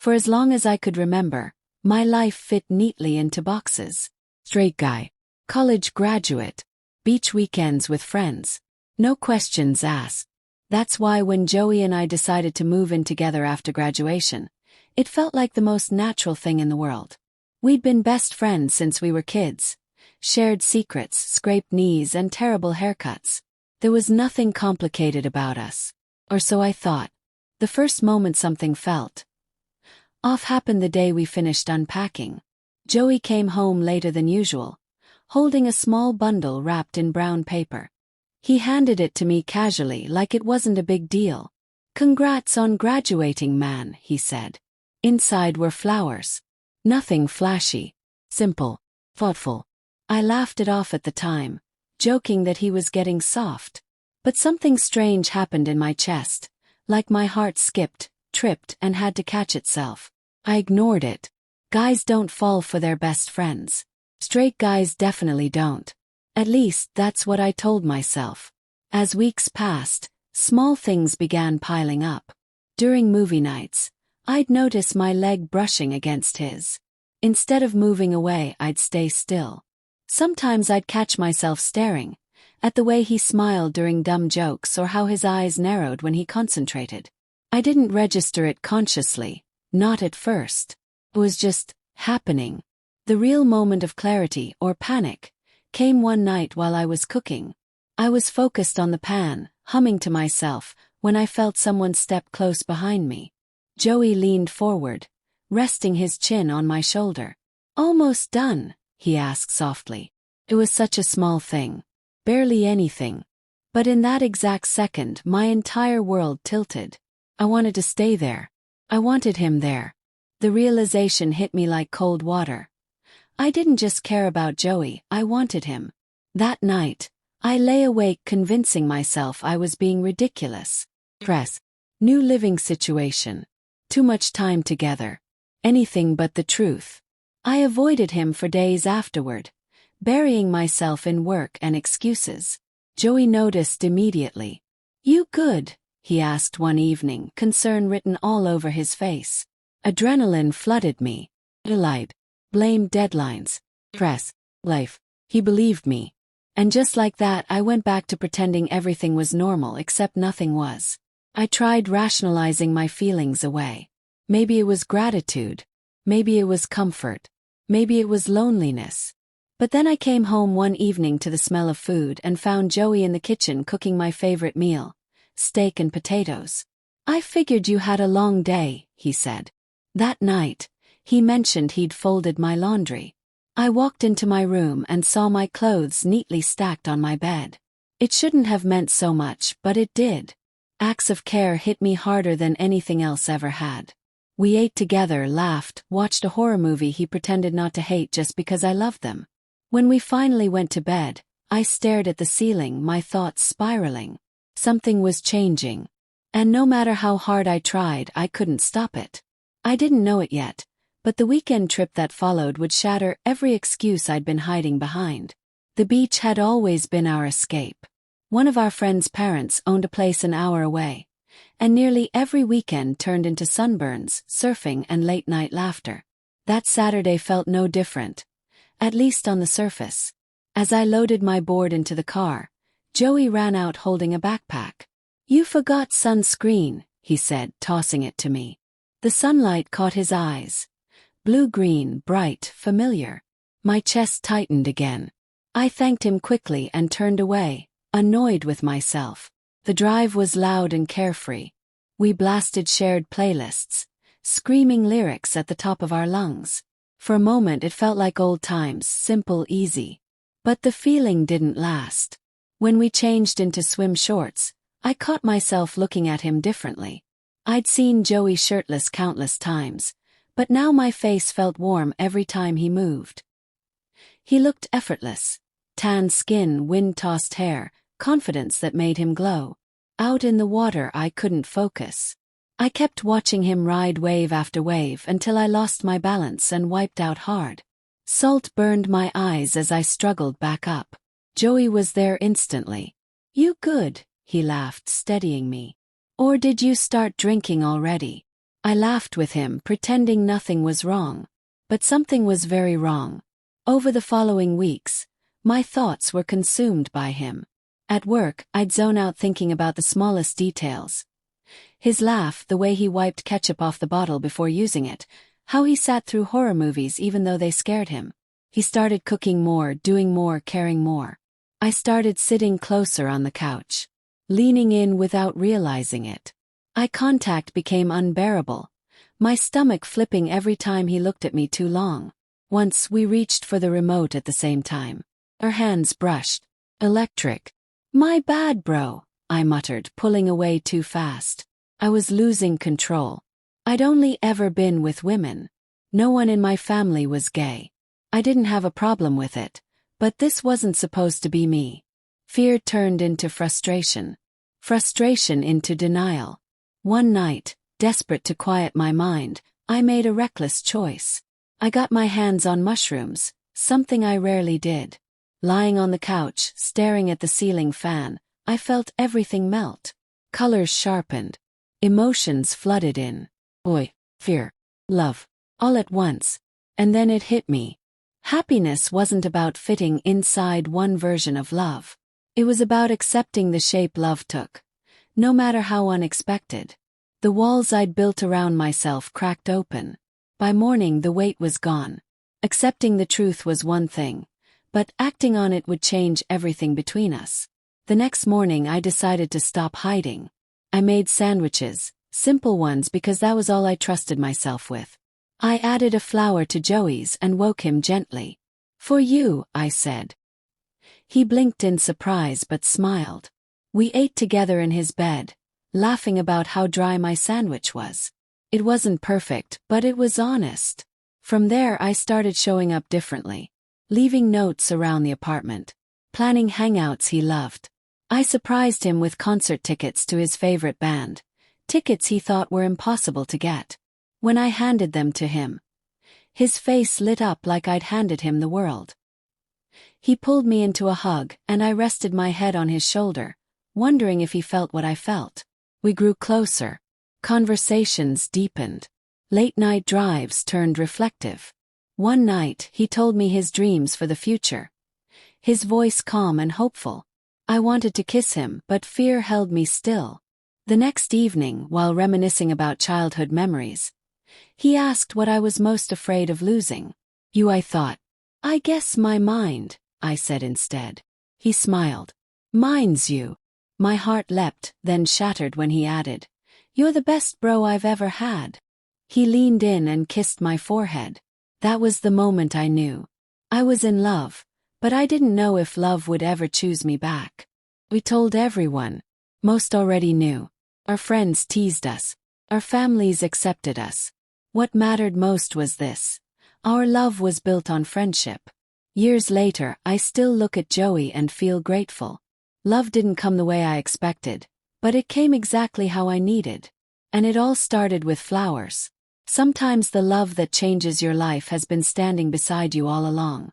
For as long as I could remember, my life fit neatly into boxes. Straight guy. College graduate. Beach weekends with friends. No questions asked. That's why when Joey and I decided to move in together after graduation, it felt like the most natural thing in the world. We'd been best friends since we were kids. Shared secrets, scraped knees, and terrible haircuts. There was nothing complicated about us. Or so I thought. The first moment something felt off happened the day we finished unpacking. Joey came home later than usual, holding a small bundle wrapped in brown paper. He handed it to me casually like it wasn't a big deal. "Congrats on graduating, man," he said. Inside were flowers. Nothing flashy. Simple. Thoughtful. I laughed it off at the time, joking that he was getting soft. But something strange happened in my chest, like my heart skipped, tripped, and had to catch itself. I ignored it. Guys don't fall for their best friends. Straight guys definitely don't. At least, that's what I told myself. As weeks passed, small things began piling up. During movie nights, I'd notice my leg brushing against his. Instead of moving away, I'd stay still. Sometimes I'd catch myself staring at the way he smiled during dumb jokes or how his eyes narrowed when he concentrated. I didn't register it consciously, not at first. It was just happening. The real moment of clarity or panic came one night while I was cooking. I was focused on the pan, humming to myself, when I felt someone step close behind me. Joey leaned forward, resting his chin on my shoulder. "Almost done?" he asked softly. It was such a small thing. Barely anything. But in that exact second, my entire world tilted. I wanted to stay there. I wanted him there. The realization hit me like cold water. I didn't just care about Joey, I wanted him. That night, I lay awake convincing myself I was being ridiculous. Stress. New living situation. Too much time together. Anything but the truth. I avoided him for days afterward, burying myself in work and excuses. Joey noticed immediately. "You good?" he asked one evening, concern written all over his face. Adrenaline flooded me. Delight. Blame deadlines. Stress. Life. He believed me. And just like that, I went back to pretending everything was normal except nothing was. I tried rationalizing my feelings away. Maybe it was gratitude. Maybe it was comfort. Maybe it was loneliness. But then I came home one evening to the smell of food and found Joey in the kitchen cooking my favorite meal, steak and potatoes. "I figured you had a long day," he said. That night, he mentioned he'd folded my laundry. I walked into my room and saw my clothes neatly stacked on my bed. It shouldn't have meant so much, but it did. Acts of care hit me harder than anything else ever had. We ate together, laughed, watched a horror movie he pretended not to hate just because I loved them. When we finally went to bed, I stared at the ceiling, my thoughts spiraling. Something was changing. And no matter how hard I tried, I couldn't stop it. I didn't know it yet, but the weekend trip that followed would shatter every excuse I'd been hiding behind. The beach had always been our escape. One of our friends' parents owned a place an hour away, and nearly every weekend turned into sunburns, surfing, and late-night laughter. That Saturday felt no different, at least on the surface. As I loaded my board into the car, Joey ran out holding a backpack. "You forgot sunscreen," he said, tossing it to me. The sunlight caught his eyes. Blue-green, bright, familiar. My chest tightened again. I thanked him quickly and turned away, annoyed with myself. The drive was loud and carefree. We blasted shared playlists, screaming lyrics at the top of our lungs. For a moment it felt like old times, simple, easy. But the feeling didn't last. When we changed into swim shorts, I caught myself looking at him differently. I'd seen Joey shirtless countless times, but now my face felt warm every time he moved. He looked effortless. Tan skin, wind-tossed hair, confidence that made him glow. Out in the water I couldn't focus. I kept watching him ride wave after wave until I lost my balance and wiped out hard. Salt burned my eyes as I struggled back up. Joey was there instantly. "You good?" he laughed, steadying me. "Or did you start drinking already?" I laughed with him, pretending nothing was wrong. But something was very wrong. Over the following weeks, my thoughts were consumed by him. At work, I'd zone out thinking about the smallest details. His laugh, the way he wiped ketchup off the bottle before using it, how he sat through horror movies even though they scared him. He started cooking more, doing more, caring more. I started sitting closer on the couch, leaning in without realizing it. Eye contact became unbearable, my stomach flipping every time he looked at me too long. Once we reached for the remote at the same time. Our hands brushed. Electric. "My bad, bro," I muttered, pulling away too fast. I was losing control. I'd only ever been with women. No one in my family was gay. I didn't have a problem with it, but this wasn't supposed to be me. Fear turned into frustration. Frustration into denial. One night, desperate to quiet my mind, I made a reckless choice. I got my hands on mushrooms, something I rarely did. Lying on the couch, staring at the ceiling fan, I felt everything melt. Colors sharpened. Emotions flooded in. Joy, fear, love, all at once. And then it hit me. Happiness wasn't about fitting inside one version of love. It was about accepting the shape love took, no matter how unexpected. The walls I'd built around myself cracked open. By morning the weight was gone. Accepting the truth was one thing, but acting on it would change everything between us. The next morning I decided to stop hiding. I made sandwiches, simple ones because that was all I trusted myself with. I added a flower to Joey's and woke him gently. "For you," I said. He blinked in surprise but smiled. We ate together in his bed, laughing about how dry my sandwich was. It wasn't perfect, but it was honest. From there I started showing up differently, leaving notes around the apartment, planning hangouts he loved. I surprised him with concert tickets to his favorite band, tickets he thought were impossible to get. When I handed them to him, his face lit up like I'd handed him the world. He pulled me into a hug, and I rested my head on his shoulder, wondering if he felt what I felt. We grew closer. Conversations deepened. Late-night drives turned reflective. One night, he told me his dreams for the future. His voice calm and hopeful. I wanted to kiss him, but fear held me still. The next evening, while reminiscing about childhood memories, he asked what I was most afraid of losing. "You," I thought. "I guess my mind," I said instead. He smiled. "Mine's you." My heart leapt, then shattered when he added, "You're the best bro I've ever had." He leaned in and kissed my forehead. That was the moment I knew. I was in love, but I didn't know if love would ever choose me back. We told everyone. Most already knew. Our friends teased us. Our families accepted us. What mattered most was this. Our love was built on friendship. Years later, I still look at Joey and feel grateful. Love didn't come the way I expected, but it came exactly how I needed. And it all started with flowers. Sometimes the love that changes your life has been standing beside you all along.